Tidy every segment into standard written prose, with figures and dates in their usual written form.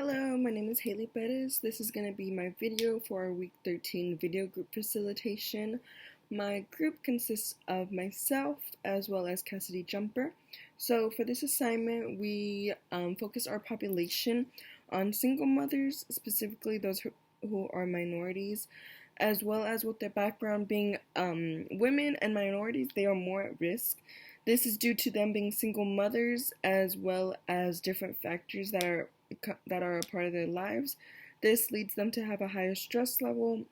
Hello, my name is Haley Perez. This is going to be my video for our week 13 video group facilitation. My group consists of myself as well as Cassidy Jumper. So for this assignment, we focus our population on single mothers, specifically those who are minorities, as well as with their background being women and minorities, they are more at risk. This is due to them being single mothers as well as different factors that are a part of their lives. This leads them to have a higher stress level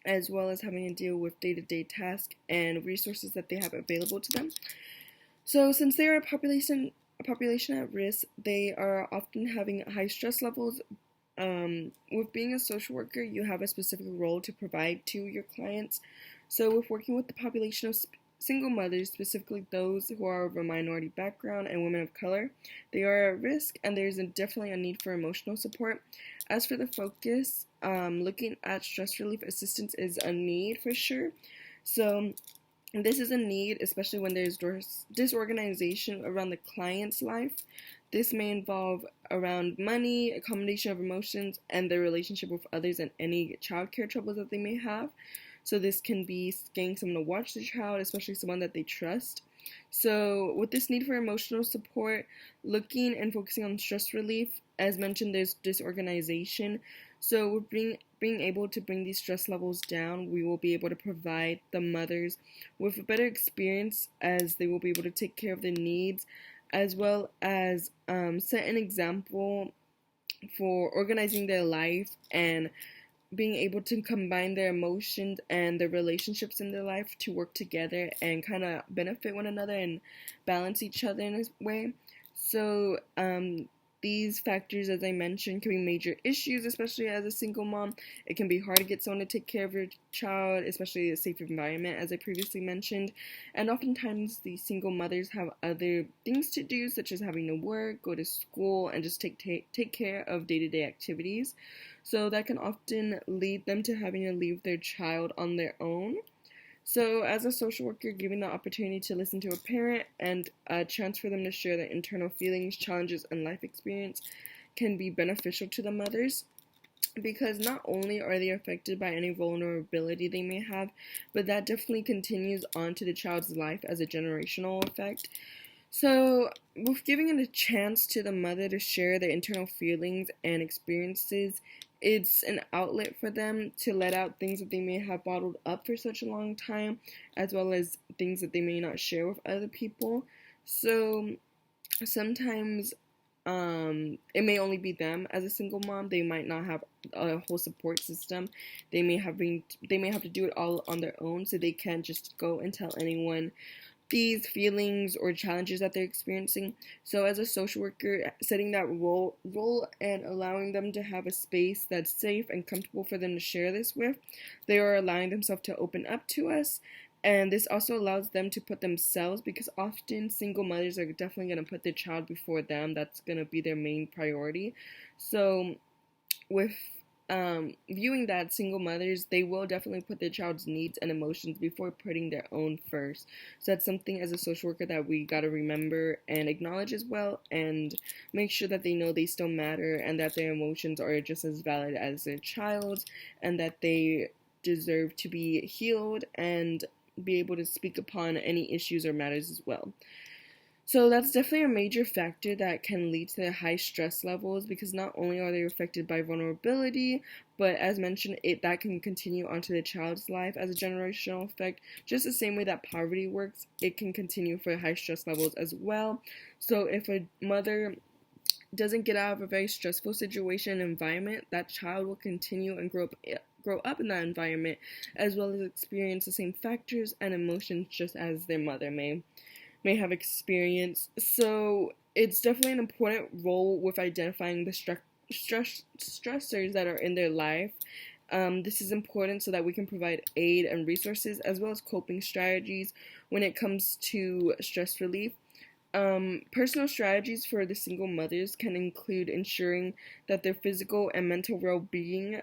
as well as having to deal with day-to-day tasks and resources that they have available to them. So since they are a population at risk, they are often having high stress levels. With being a social worker, you have a specific role to provide to your clients. So with working with the population of single mothers, specifically those who are of a minority background and women of color, they are at risk and there's definitely a need for emotional support. As for the focus, looking at stress relief assistance is a need for sure. So this is a need, especially when there's disorganization around the client's life. This may involve around money, accommodation of emotions, and their relationship with others and any childcare troubles that they may have. So this can be getting someone to watch the child, especially someone that they trust. So with this need for emotional support, looking and focusing on stress relief, as mentioned, there's disorganization. So with being able to bring these stress levels down, we will be able to provide the mothers with a better experience as they will be able to take care of their needs, as well as set an example for organizing their life and being able to combine their emotions and their relationships in their life to work together and kind of benefit one another and balance each other in a way. So these factors, as I mentioned, can be major issues, especially as a single mom. It can be hard to get someone to take care of your child, especially a safe environment, as I previously mentioned. And oftentimes, these single mothers have other things to do, such as having to work, go to school, and just take care of day-to-day activities. So that can often lead them to having to leave their child on their own. So as a social worker, giving the opportunity to listen to a parent and a chance for them to share their internal feelings, challenges, and life experience can be beneficial to the mothers, because not only are they affected by any vulnerability they may have, but that definitely continues on to the child's life as a generational effect. So with giving it a chance to the mother to share their internal feelings and experiences, it's an outlet for them to let out things that they may have bottled up for such a long time, as well as things that they may not share with other people. So sometimes it may only be them as a single mom. They might not have a whole support system. They may have to do it all on their own, so they can't just go and tell anyone these feelings or challenges that they're experiencing. So as a social worker, setting that role and allowing them to have a space that's safe and comfortable for them to share this with, they are allowing themselves to open up to us. And this also allows them to put themselves, because often single mothers are definitely going to put their child before them. That's going to be their main priority. So with viewing that, single mothers, they will definitely put their child's needs and emotions before putting their own first. So that's something as a social worker that we got to remember and acknowledge as well, and make sure that they know they still matter and that their emotions are just as valid as their child's, and that they deserve to be healed and be able to speak upon any issues or matters as well. So that's definitely a major factor that can lead to high stress levels, because not only are they affected by vulnerability, but as mentioned, that can continue onto the child's life as a generational effect. Just the same way that poverty works, it can continue for high stress levels as well. So if a mother doesn't get out of a very stressful situation and environment, that child will continue and grow up in that environment, as well as experience the same factors and emotions just as their mother may have experienced. So it's definitely an important role with identifying the stressors that are in their life. This is important so that we can provide aid and resources, as well as coping strategies when it comes to stress relief. Personal strategies for the single mothers can include ensuring that their physical and mental well-being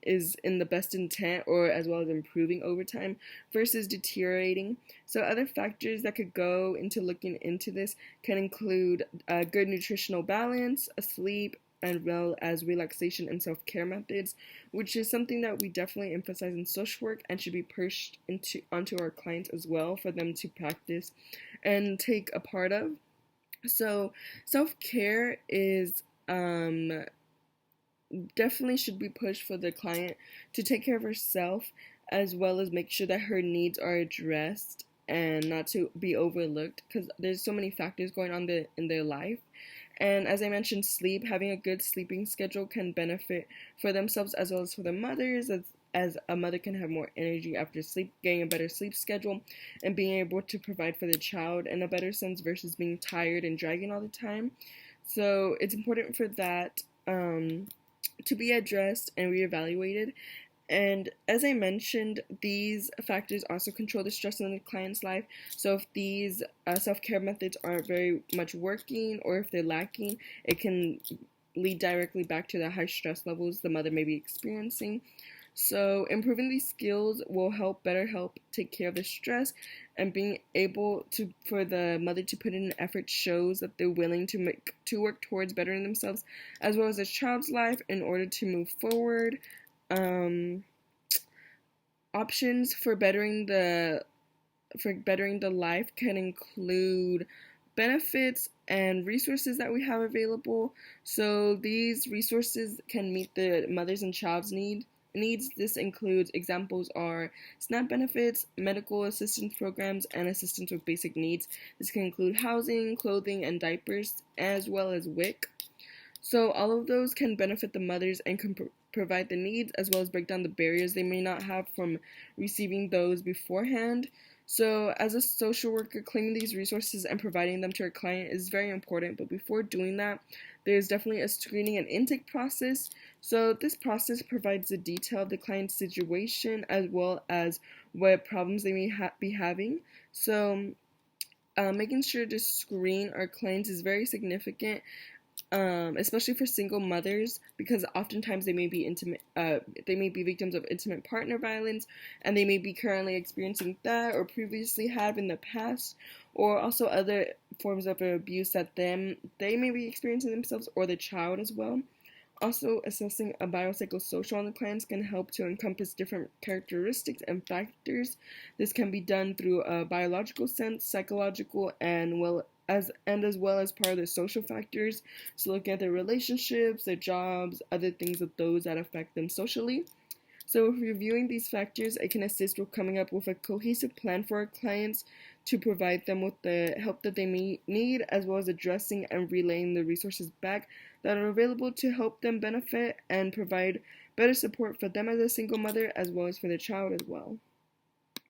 is in the best intent, or as well as improving over time versus deteriorating. So other factors that could go into looking into this can include good nutritional balance, sleep, well as relaxation and self-care methods, which is something that we definitely emphasize in social work and should be pushed onto our clients as well for them to practice and take a part of. So self-care is definitely should be pushed for the client to take care of herself, as well as make sure that her needs are addressed and not to be overlooked, because there's so many factors going on in their life. And as I mentioned, sleep, having a good sleeping schedule can benefit for themselves as well as for the mothers, as a mother can have more energy after sleep, getting a better sleep schedule, and being able to provide for the child in a better sense versus being tired and dragging all the time. So it's important for that to be addressed and reevaluated. And as I mentioned, these factors also control the stress in the client's life. So if these self-care methods aren't very much working, or if they're lacking, it can lead directly back to the high stress levels the mother may be experiencing. So improving these skills will help take care of the stress, and being able to for the mother to put in an effort shows that they're willing to work towards bettering themselves as well as the child's life in order to move forward. Options for bettering the life can include benefits and resources that we have available. So these resources can meet the mother's and child's needs. This includes examples are SNAP benefits, medical assistance programs, and assistance with basic needs. This can include housing, clothing, and diapers, as well as WIC. So all of those can benefit the mothers and can provide the needs, as well as break down the barriers they may not have from receiving those beforehand. So as a social worker, claiming these resources and providing them to our client is very important, but before doing that, there's definitely a screening and intake process. So this process provides the detail of the client's situation as well as what problems they may be having. So making sure to screen our clients is very significant, especially for single mothers, because oftentimes they may be victims of intimate partner violence, and they may be currently experiencing that or previously have in the past, or also other forms of abuse that they may be experiencing themselves or the child as well. Also, assessing a biopsychosocial on the clients can help to encompass different characteristics and factors. This can be done through a biological sense, psychological, and as well as part of the social factors. So looking at their relationships, their jobs, other things of those that affect them socially. So reviewing these factors, it can assist with coming up with a cohesive plan for our clients to provide them with the help that they may need, as well as addressing and relaying the resources back that are available to help them benefit and provide better support for them as a single mother, as well as for the child as well.